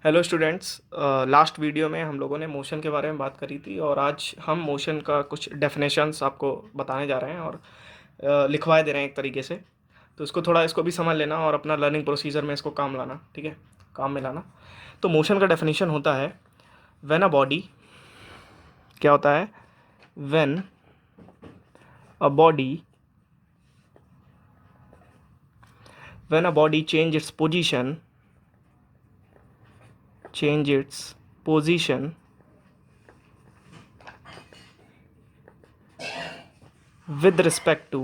Hello students. Last video में हम लोगों ने मोशन के बारे में बात करी थी और आज हम मोशन का कुछ डेफिनेशंस आपको बताने जा रहे हैं और लिखवाए दे रहे हैं एक तरीके से। तो इसको भी समझ लेना और अपना लर्निंग प्रोसीजर में इसको काम लाना, ठीक है, काम में लाना। तो मोशन का डेफिनेशन होता है व्हेन अ बॉडी, क्या होता है, when a body when a body change its position with respect to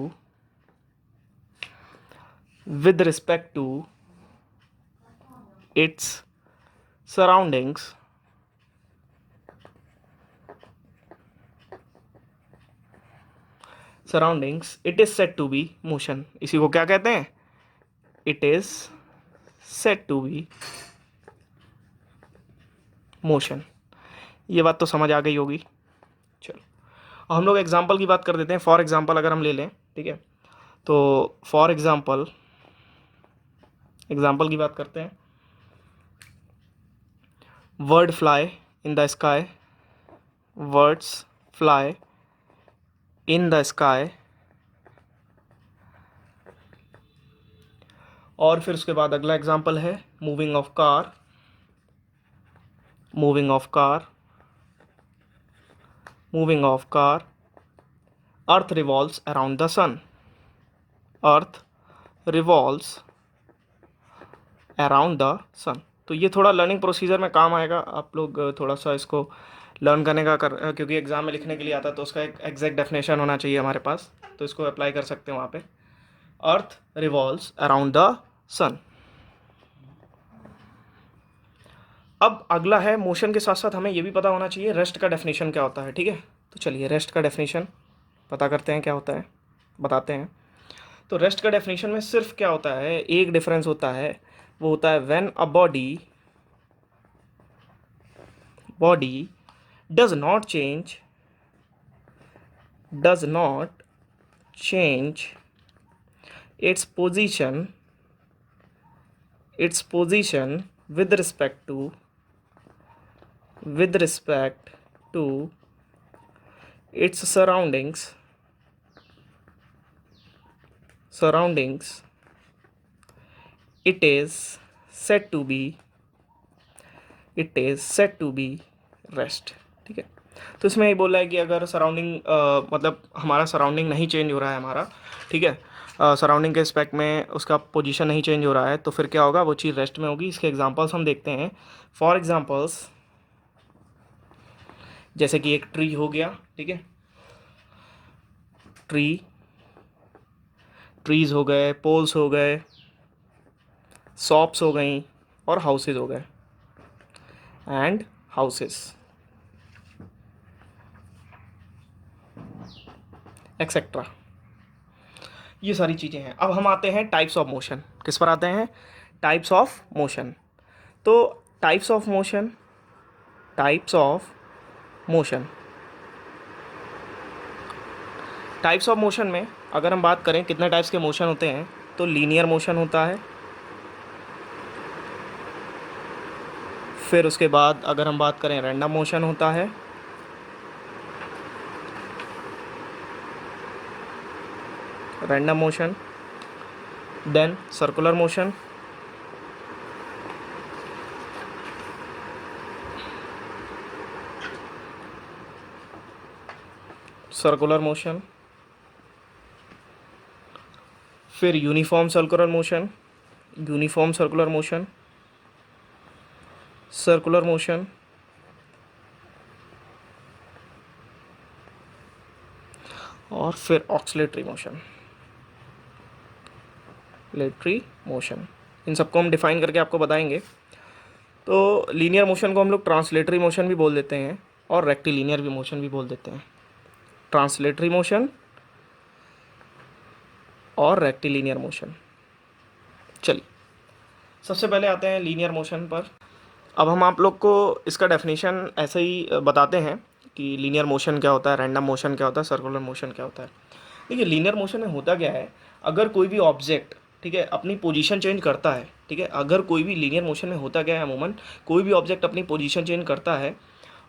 its surroundings, it is said to be motion। इसी को क्या कहते हैं? It is said to be motion। ये बात तो समझ आ गई होगी। चलो, अब हम लोग एग्जाम्पल की बात कर देते हैं। फॉर एग्जाम्पल अगर हम ले लें, ठीक है, तो फॉर एग्जाम्पल की बात करते हैं। Word fly in the sky, words fly in the sky. और फिर उसके बाद अगला एग्जाम्पल है moving of car, moving of car, moving of car. Earth revolves around the sun, earth revolves around the sun. तो ये थोड़ा लर्निंग प्रोसीजर में काम आएगा। आप लोग थोड़ा सा इसको लर्न करने का क्योंकि एग्ज़ाम में लिखने के लिए आता है तो उसका एक एग्जैक्ट डेफिनेशन होना चाहिए हमारे पास, तो इसको अप्लाई कर सकते हैं वहाँ पे। अर्थ रिवॉल्व्स अराउंड द सन। अब अगला है मोशन के साथ साथ हमें ये भी पता होना चाहिए रेस्ट का डेफिनेशन क्या होता है, ठीक है। तो चलिए रेस्ट का डेफिनेशन पता करते हैं क्या होता है, बताते हैं। तो रेस्ट का डेफिनेशन में सिर्फ क्या होता है, एक डिफरेंस होता है, वो होता है when a body does not change its position with respect to its surroundings, it is said to be rest। ठीक है, तो इसमें ये बोला है कि अगर सराउंडिंग मतलब हमारा सराउंडिंग नहीं चेंज हो रहा है हमारा, ठीक है, सराउंडिंग के रिस्पेक्ट में उसका पोजीशन नहीं चेंज हो रहा है, तो फिर क्या होगा, वो चीज़ रेस्ट में होगी। इसके एग्जांपल्स हम देखते हैं। फॉर एग्जांपल्स जैसे कि एक ट्री हो गया, ठीक है, ट्रीज हो गए, पोल्स हो गए, शॉप्स हो गई और हाउसेज हो गए, एंड हाउसेस एक्सेट्रा। ये सारी चीज़ें हैं। अब हम आते हैं टाइप्स ऑफ मोशन। किस पर आते हैं? Types of motion. तो types of motion types of motion में अगर हम बात करें कितने टाइप्स के मोशन होते हैं, तो लीनियर मोशन होता है। फिर उसके बाद अगर हम बात करें रैंडम मोशन होता है। Random motion, then circular motion, फिर uniform circular motion, circular motion, और फिर ऑक्सीलेटरी मोशन। इन सबको हम डिफाइन करके आपको बताएंगे। तो लीनियर मोशन को हम लोग ट्रांसलेटरी मोशन भी बोल देते हैं और रेक्टिलीनियर भी मोशन भी बोल देते हैं। ट्रांसलेटरी मोशन और रेक्टिलीनियर मोशन। चलिए सबसे पहले आते हैं लीनियर मोशन पर। अब हम आप लोग को इसका डेफिनेशन ऐसे ही बताते हैं कि लीनियर मोशन क्या होता है, रैंडम मोशन क्या होता है, सर्कुलर मोशन क्या होता है। देखिए लीनियर मोशन में होता क्या है, अगर कोई भी ऑब्जेक्ट ठीक है, अपनी पोजीशन चेंज करता है। ठीक है, अगर कोई भी लीनियर मोशन में होता क्या है, अमूमन कोई भी ऑब्जेक्ट अपनी पोजीशन चेंज करता है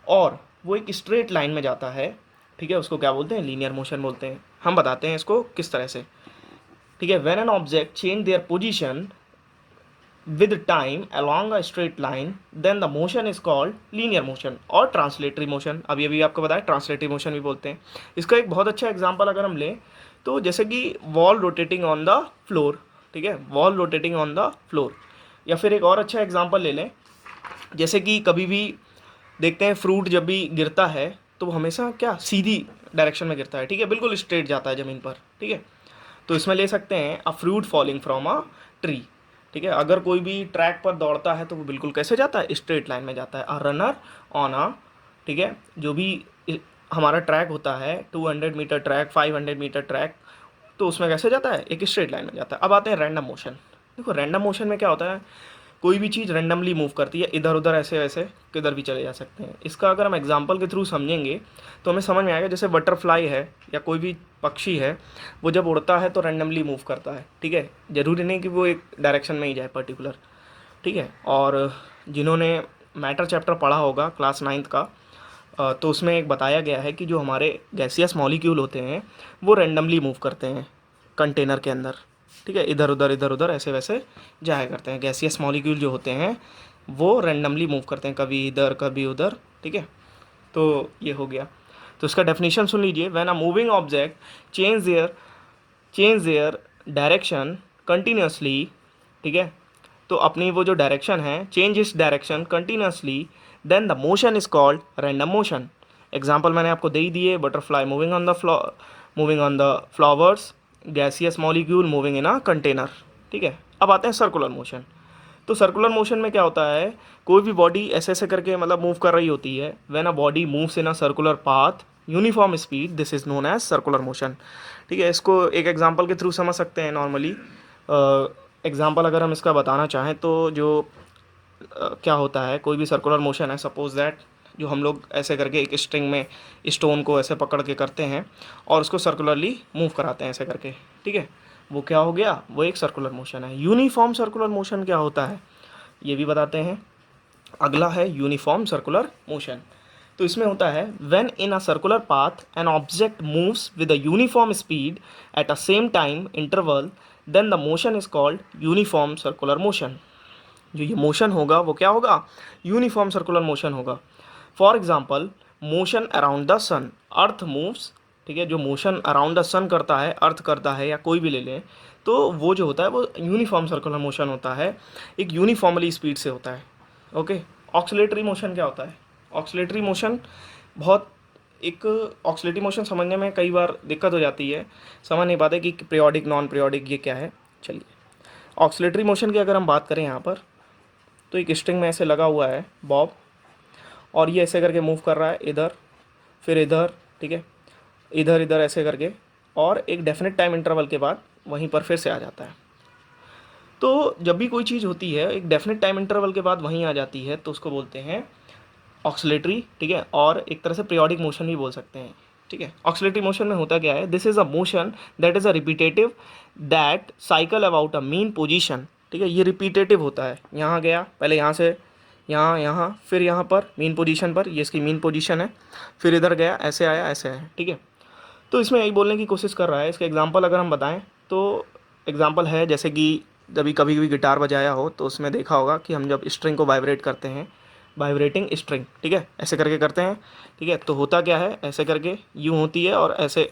और वो एक स्ट्रेट लाइन में जाता है, ठीक है, उसको क्या बोलते हैं, लीनियर मोशन बोलते हैं। हम बताते हैं इसको किस तरह से। ठीक है, when an object change their position with time along a straight line then the motion is called linear motion और ट्रांसलेटरी मोशन। अभी अभी आपको बताया ट्रांसलेटरी मोशन भी बोलते हैं। इसका एक बहुत अच्छा एग्जांपल अगर हम लें तो जैसे कि wall rotating on the floor, ठीक है, wall rotating on the floor. या फिर एक और अच्छा एग्जांपल ले लें, जैसे कि कभी भी देखते हैं फ्रूट जब भी गिरता है तो वो हमेशा क्या सीधी डायरेक्शन में गिरता है, ठीक है, बिल्कुल स्ट्रेट जाता है ज़मीन पर। ठीक है, तो इसमें ले सकते हैं a fruit falling from a tree. ठीक है, अगर कोई भी ट्रैक पर दौड़ता है तो वो बिल्कुल कैसे जाता है, स्ट्रेट लाइन में जाता है। अ रनर ऑन अ, ठीक है, जो भी हमारा ट्रैक होता है 200 मीटर ट्रैक, 500 मीटर ट्रैक, तो उसमें कैसे जाता है, एक स्ट्रेट लाइन में जाता है। अब आते हैं रैंडम मोशन। देखो रैंडम मोशन में क्या होता है, कोई भी चीज़ रैंडमली मूव करती है, इधर उधर ऐसे वैसे किधर भी चले जा सकते हैं। इसका अगर हम एग्जांपल के थ्रू समझेंगे तो हमें समझ में आएगा, जैसे बटरफ्लाई है या कोई भी पक्षी है, वो जब उड़ता है तो रैंडमली मूव करता है। ठीक है, ज़रूरी नहीं कि वो एक डायरेक्शन में ही जाए पर्टिकुलर। ठीक है, और जिन्होंने मैटर चैप्टर पढ़ा होगा क्लास 9th का, तो उसमें एक बताया गया है कि जो हमारे गैसियस मॉलिक्यूल होते हैं वो रैंडमली मूव करते हैं कंटेनर के अंदर। ठीक है, इधर उधर ऐसे वैसे जाया करते हैं। गैसियस मॉलिक्यूल जो होते हैं वो रैंडमली मूव करते हैं, कभी इधर कभी उधर। ठीक है, तो ये हो गया। तो इसका डेफिनेशन सुन लीजिए, when a moving object change their direction continuously, ठीक है, तो अपनी वो जो डायरेक्शन है, चेंज इस direction continuously, then the motion is called random motion. Example मैंने आपको दे ही दिए, butterfly moving on the flowers, gaseous molecule moving in a container. ठीक है, अब आते हैं सर्कुलर मोशन। तो सर्कुलर मोशन में क्या होता है, कोई भी बॉडी ऐसे ऐसे करके मतलब मूव कर रही होती है। When a body moves in a circular path uniform speed, this is known as circular motion. ठीक है, इसको एक एग्जांपल के थ्रू समझ सकते हैं नॉर्मली। एग्जांपल अगर हम इसका बताना चाहें तो जो क्या होता है, कोई भी सर्कुलर मोशन है, सपोज दैट जो हम लोग ऐसे करके एक स्ट्रिंग में स्टोन को ऐसे पकड़ के करते हैं और उसको सर्कुलरली मूव कराते हैं ऐसे करके। ठीक है, वो क्या हो गया, वो एक सर्कुलर मोशन है। यूनिफॉर्म सर्कुलर मोशन क्या होता है ये भी बताते हैं। अगला है यूनिफॉर्म सर्कुलर मोशन। तो इसमें होता है, when in a circular path an object moves with a uniform speed at a same time interval, then the motion is called uniform circular motion. जो ये मोशन होगा वो क्या होगा, यूनिफॉर्म सर्कुलर मोशन होगा। For example motion around the sun, earth moves, ठीक है, जो मोशन अराउंड द सन करता है, अर्थ करता है या कोई भी ले लें, तो वो जो होता है वो यूनिफॉर्म सर्कुलर मोशन होता है, एक यूनिफॉर्मली स्पीड से होता है। ओके, ऑक्सीलेटरी मोशन क्या होता है, ऑक्सीलेटरी मोशन बहुत एक ऑक्सीलेटरी मोशन समझने में कई बार दिक्कत हो जाती है, समझ नहीं पाते कि पीरियोडिक नॉन पीरियोडिक ये क्या है। चलिए, ऑक्सीलेटरी मोशन की अगर हम बात करें यहाँ पर, तो एक स्ट्रिंग में ऐसे लगा हुआ है बॉब, और ये ऐसे करके मूव कर रहा है इधर फिर इधर, ठीक है, इधर इधर ऐसे करके, और एक डेफिनेट टाइम इंटरवल के बाद वहीं पर फिर से आ जाता है। तो जब भी कोई चीज़ होती है एक डेफिनेट टाइम इंटरवल के बाद वहीं आ जाती है तो उसको बोलते हैं ऑक्सीलेटरी। ठीक है, और एक तरह से पीरियोडिक मोशन भी बोल सकते हैं। ठीक है, ऑक्सीलेटरी मोशन में होता क्या है, this is a motion that is a repetitive that cycle about a mean position. ठीक है, ये रिपीटेटिव होता है, यहाँ गया पहले, यहाँ से यहाँ यहाँ फिर यहाँ पर मीन पोजीशन पर, ये इसकी मीन पोजीशन है, फिर इधर गया ऐसे आया ऐसे आया। ठीक है, तो इसमें यही बोलने की कोशिश कर रहा है। इसके एग्जांपल अगर हम बताएं तो एग्जांपल है जैसे कि जब कभी भी गिटार बजाया हो तो उसमें देखा होगा कि हम जब स्ट्रिंग को वाइब्रेट करते हैं, वाइब्रेटिंग स्ट्रिंग, ठीक है, ऐसे करके करते हैं। ठीक है, तो होता क्या है, ऐसे करके यूँ होती है और ऐसे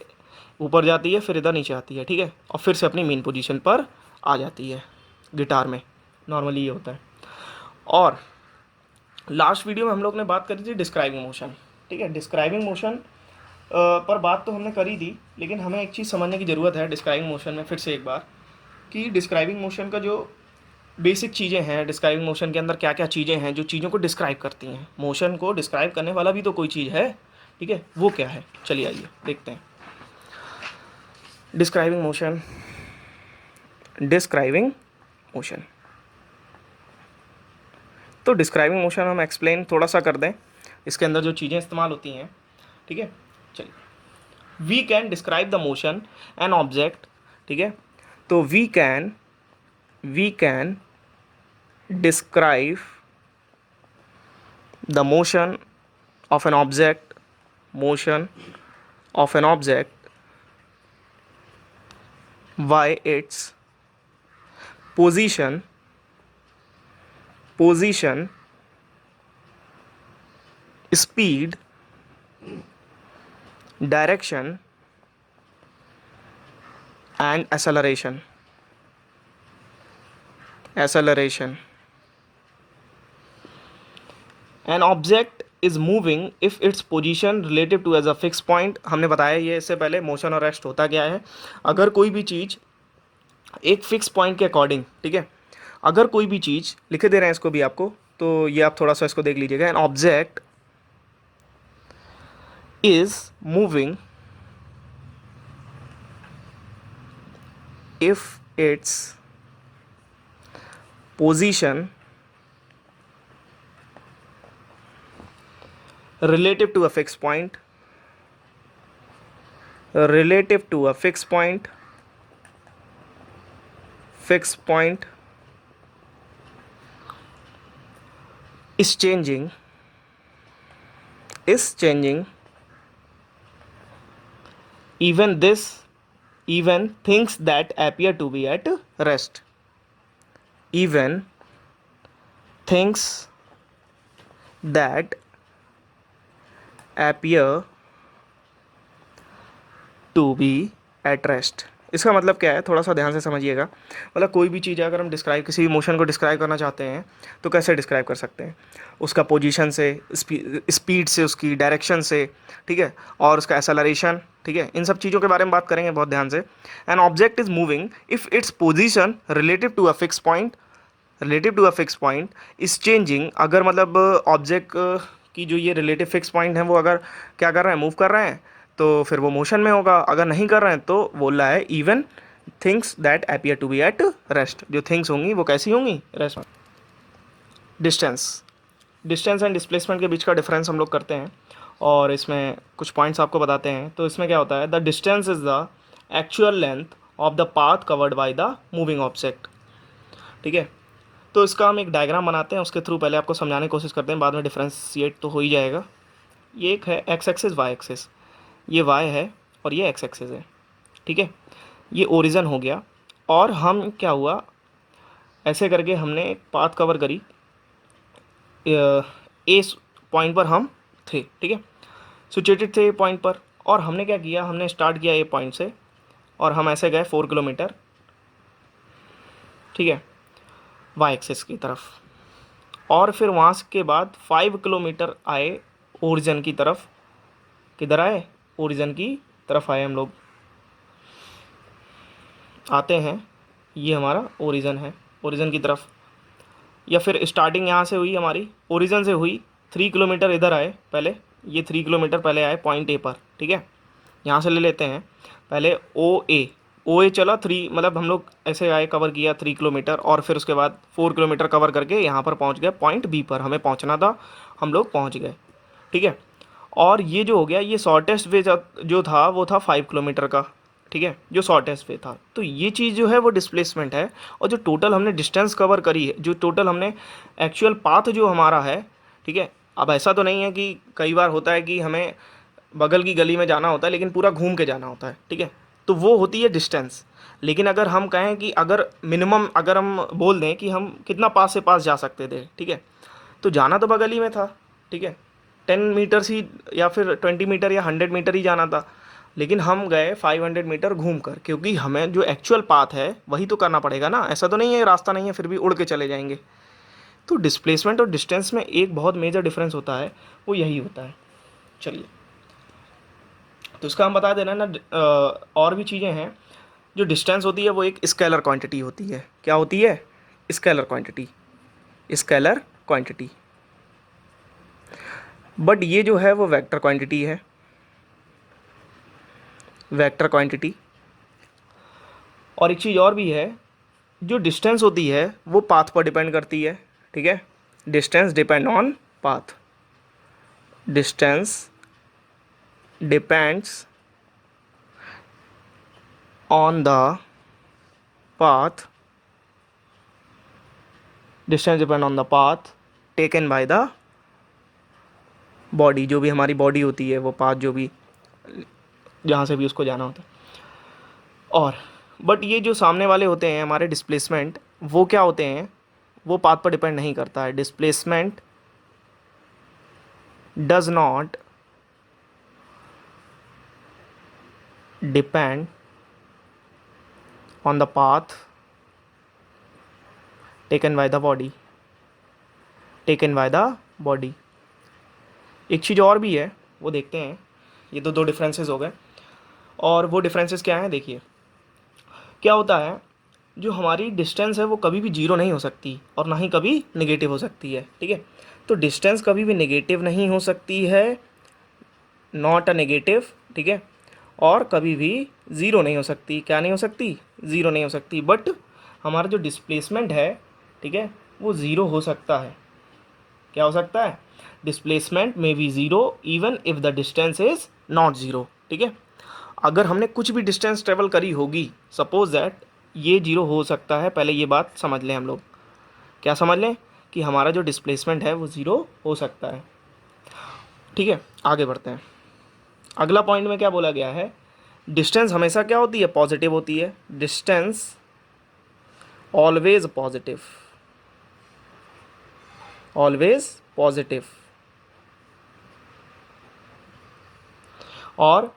ऊपर जाती है फिर इधर नीचे आती है। ठीक है, और फिर से अपनी मेन पोजीशन पर आ जाती है गिटार में, नॉर्मली ये होता है। और लास्ट वीडियो में हम लोग ने बात करी थी डिस्क्राइबिंग मोशन। ठीक है, डिस्क्राइबिंग मोशन पर बात तो हमने करी थी, लेकिन हमें एक चीज़ समझने की ज़रूरत है डिस्क्राइबिंग मोशन में फिर से एक बार, कि डिस्क्राइबिंग मोशन का जो बेसिक चीज़ें हैं, डिस्क्राइबिंग मोशन के अंदर क्या क्या चीज़ें हैं जो चीज़ों को डिस्क्राइब करती हैं। मोशन को डिस्क्राइब करने वाला भी तो कोई चीज़ है, ठीक है, वो क्या है, चलिए आइए देखते हैं। डिस्क्राइबिंग मोशन, डिस्क्राइबिंग मोशन, तो डिस्क्राइबिंग मोशन हम एक्सप्लेन थोड़ा सा कर दें, इसके अंदर जो चीज़ें इस्तेमाल होती हैं। ठीक है, चलिए, we can describe the motion an object. ठीक है, तो we can we can describe the motion of an object, motion of an object by its position, speed, direction and acceleration. An object is moving if its position relative to as a fixed point. हमने बताया ये इससे पहले motion और rest होता क्या है. अगर कोई भी चीज़ एक फिक्स पॉइंट के अकॉर्डिंग, ठीक है, अगर कोई भी चीज़ लिखे दे रहे हैं इसको भी आपको, तो ये आप थोड़ा सा इसको देख लीजिएगा. N object is moving if its position relative to a fixed point is changing even things that appear to be at rest. Even things that appear to be at rest. इसका मतलब क्या है, थोड़ा सा ध्यान से समझिएगा. मतलब कोई भी चीज़ अगर हम डिस्क्राइब, किसी भी मोशन को डिस्क्राइब करना चाहते हैं तो कैसे डिस्क्राइब कर सकते हैं? उसका पोजीशन से, स्पीड से, उसकी डायरेक्शन से, ठीक है, और उसका एक्सेलरेशन, ठीक है, इन सब चीज़ों के बारे में बात करेंगे बहुत ध्यान से. An object is moving if its position relative to a fix point is changing. अगर मतलब ऑब्जेक्ट की जो ये रिलेटिव फिक्स पॉइंट है वो अगर क्या कर रहे हैं, मूव कर रहे हैं, तो फिर वो मोशन में होगा. अगर नहीं कर रहे हैं तो बोल रहा है even things that appear to be at rest. जो थिंग्स होंगी वो कैसी होंगी, रेस्ट. डिस्टेंस एंड डिस्प्लेसमेंट के बीच का डिफरेंस हम लोग करते हैं और इसमें कुछ पॉइंट्स आपको बताते हैं. तो इसमें क्या होता है, the distance is the actual length of the path covered by the moving object. ठीक है, तो इसका हम एक डायग्राम बनाते हैं, उसके थ्रू पहले आपको समझाने की कोशिश करते हैं, बाद में डिफ्रेंशिएट तो हो ही जाएगा. ये एक है एक्स एक्सिस, वाई एक्सिस. ये y है और ये x एक्सिस है. ठीक है, ये ओरिजिन हो गया. और हम क्या हुआ, ऐसे करके हमने एक पाथ कवर करी. ए पॉइंट पर हम थे, ठीक है, सिचुएटेड थे ए पॉइंट पर. और हमने क्या किया, हमने स्टार्ट किया ए पॉइंट से और हम ऐसे गए 4 किलोमीटर, ठीक है, y एक्सिस की तरफ. और फिर वहाँ के बाद 5 किलोमीटर आए ओरिजिन की तरफ. किधर आए, ओरिजिन की तरफ आए हम लोग. आते हैं, ये हमारा ओरिजिन है, ओरिजिन की तरफ. या फिर स्टार्टिंग यहाँ से हुई हमारी, ओरिजिन से हुई. 3 किलोमीटर इधर आए पहले, ये 3 किलोमीटर पहले आए पॉइंट ए पर. ठीक है, यहाँ से ले लेते हैं पहले ओ ए चला 3, मतलब हम लोग ऐसे आए, कवर किया 3 किलोमीटर और फिर उसके बाद 4 किलोमीटर कवर करके यहाँ पर पहुँच गए पॉइंट बी पर. हमें पहुँचना था, हम लोग पहुँच गए. ठीक है, और ये जो हो गया, ये शॉर्टेस्ट वे जो था वो था 5 किलोमीटर का. ठीक है, जो शॉर्टेस्ट वे था. तो ये चीज़ जो है वो डिस्प्लेसमेंट है. और जो टोटल हमने डिस्टेंस कवर करी है, जो टोटल हमने एक्चुअल पाथ जो हमारा है, ठीक है. अब ऐसा तो नहीं है कि कई बार होता है कि हमें बगल की गली में जाना होता है लेकिन पूरा घूम के जाना होता है, ठीक है, तो वो होती है डिस्टेंस. लेकिन अगर हम कहें कि अगर मिनिमम अगर हम बोल दें कि हम कितना पास से पास जा सकते थे, ठीक है, तो जाना तो बगल ही में था, ठीक है, 10 मीटर ही या फिर 20 मीटर या 100 मीटर ही जाना था. लेकिन हम गए 500 मीटर घूम कर, क्योंकि हमें जो एक्चुअल पाथ है वही तो करना पड़ेगा ना. ऐसा तो नहीं है रास्ता नहीं है फिर भी उड़ के चले जाएंगे. तो डिस्प्लेसमेंट और डिस्टेंस में एक बहुत मेजर डिफरेंस होता है, वो यही होता है. चलिए, तो इसका हम बता देना ना. और भी चीज़ें हैं. जो डिस्टेंस होती है वो एक स्केलर क्वांटिटी होती है. क्या होती है, स्केलर क्वांटिटी. बट ये जो है वो वेक्टर क्वांटिटी है, वेक्टर क्वांटिटी. और एक चीज़ और भी है, जो डिस्टेंस होती है वो पाथ पर डिपेंड करती है. ठीक है, distance depend on path. Distance depends on the path distance depend on the path taken by the body, जो भी हमारी बॉडी होती है, वो पाथ जो भी जहाँ से भी उसको जाना होता है। और बट ये जो सामने वाले होते हैं हमारे डिस्प्लेसमेंट, वो क्या होते हैं, वो पाथ पर डिपेंड नहीं करता है। Displacement does not depend on the path taken by the body, taken by the body. एक चीज़ और भी है, वो देखते हैं। ये तो दो डिफरेंसेस हो गए, और वो डिफरेंसेस क्या हैं देखिए। क्या होता है, जो हमारी डिस्टेंस है वो कभी भी जीरो नहीं हो सकती और ना ही कभी नेगेटिव हो सकती है, ठीक है। तो डिस्टेंस कभी भी नेगेटिव नहीं हो सकती है, नॉट अ नेगेटिव, ठीक है। और कभी भी ज़ीरो नहीं हो सकती, क्या नहीं हो सकती, ज़ीरो नहीं हो सकती। बट हमारा जो डिस्प्लेसमेंट है, ठीक है, वो ज़ीरो हो सकता है। क्या हो सकता है, डिस्प्लेसमेंट में be zero even if the distance is not zero, ठीक है। अगर हमने कुछ भी डिस्टेंस ट्रेवल करी होगी, सपोज दैट ये जीरो हो सकता है। पहले ये बात समझ लें हम लोग, क्या समझ लें, कि हमारा जो डिस्प्लेसमेंट है वो ज़ीरो हो सकता है, ठीक है। आगे बढ़ते हैं। अगला पॉइंट में क्या बोला गया है, डिस्टेंस हमेशा क्या होती है, पॉजिटिव होती है। Distance always positive, always positive. और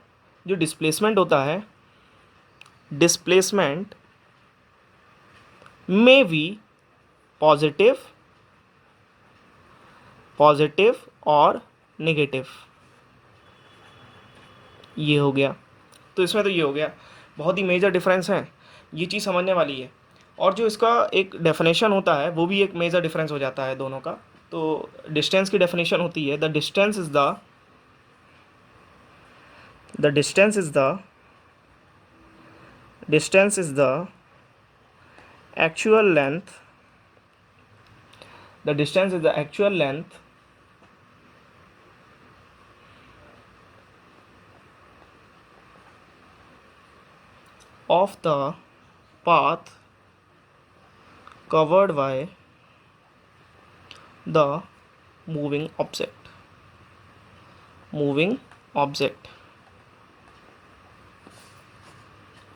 जो डिस्प्लेसमेंट होता है, डिस्प्लेसमेंट में बी पॉजिटिव, पॉजिटिव और नेगेटिव। ये हो गया। तो इसमें तो ये हो गया, बहुत ही मेजर डिफरेंस है, ये चीज़ समझने वाली है। और जो इसका एक डेफिनेशन होता है वो भी एक मेजर डिफरेंस हो जाता है दोनों का। तो डिस्टेंस की डेफिनेशन होती है, the distance is the distance is the distance is the actual length, the distance is the actual length of the path covered by the moving object, moving object।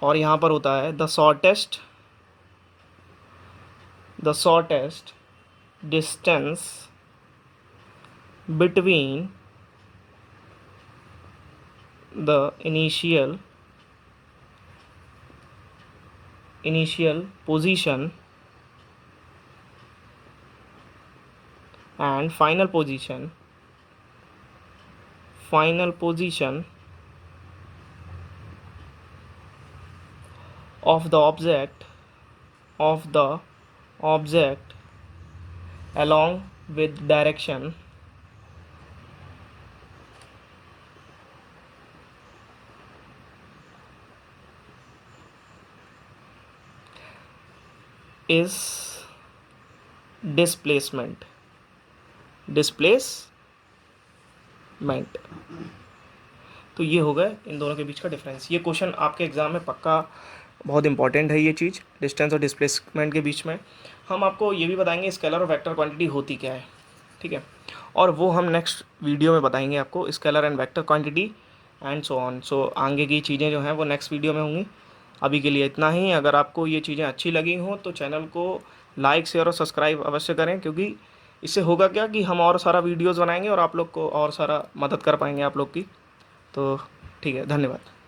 और यहाँ पर होता है the shortest distance between the initial position and final position of the object along with direction is displacement। तो ये हो गए इन दोनों के बीच का डिफरेंस। ये क्वेश्चन आपके एग्ज़ाम में पक्का बहुत इंपॉर्टेंट है, ये चीज़ डिस्टेंस और डिस्प्लेसमेंट के बीच में। हम आपको ये भी बताएंगे स्केलर और वेक्टर क्वांटिटी होती क्या है, ठीक है। और वो हम नेक्स्ट वीडियो में बताएंगे आपको, scalar and vector quantity and so on. So आगे की चीज़ें जो हैं वो नेक्स्ट वीडियो में होंगी। अभी के लिए इतना ही। अगर आपको ये चीज़ें अच्छी लगी हों तो चैनल को लाइक, शेयर और सब्सक्राइब अवश्य करें, क्योंकि इससे होगा क्या कि हम और सारा वीडियोज़ बनाएंगे और आप लोग को और सारा मदद कर पाएंगे आप लोग की। तो ठीक है, धन्यवाद।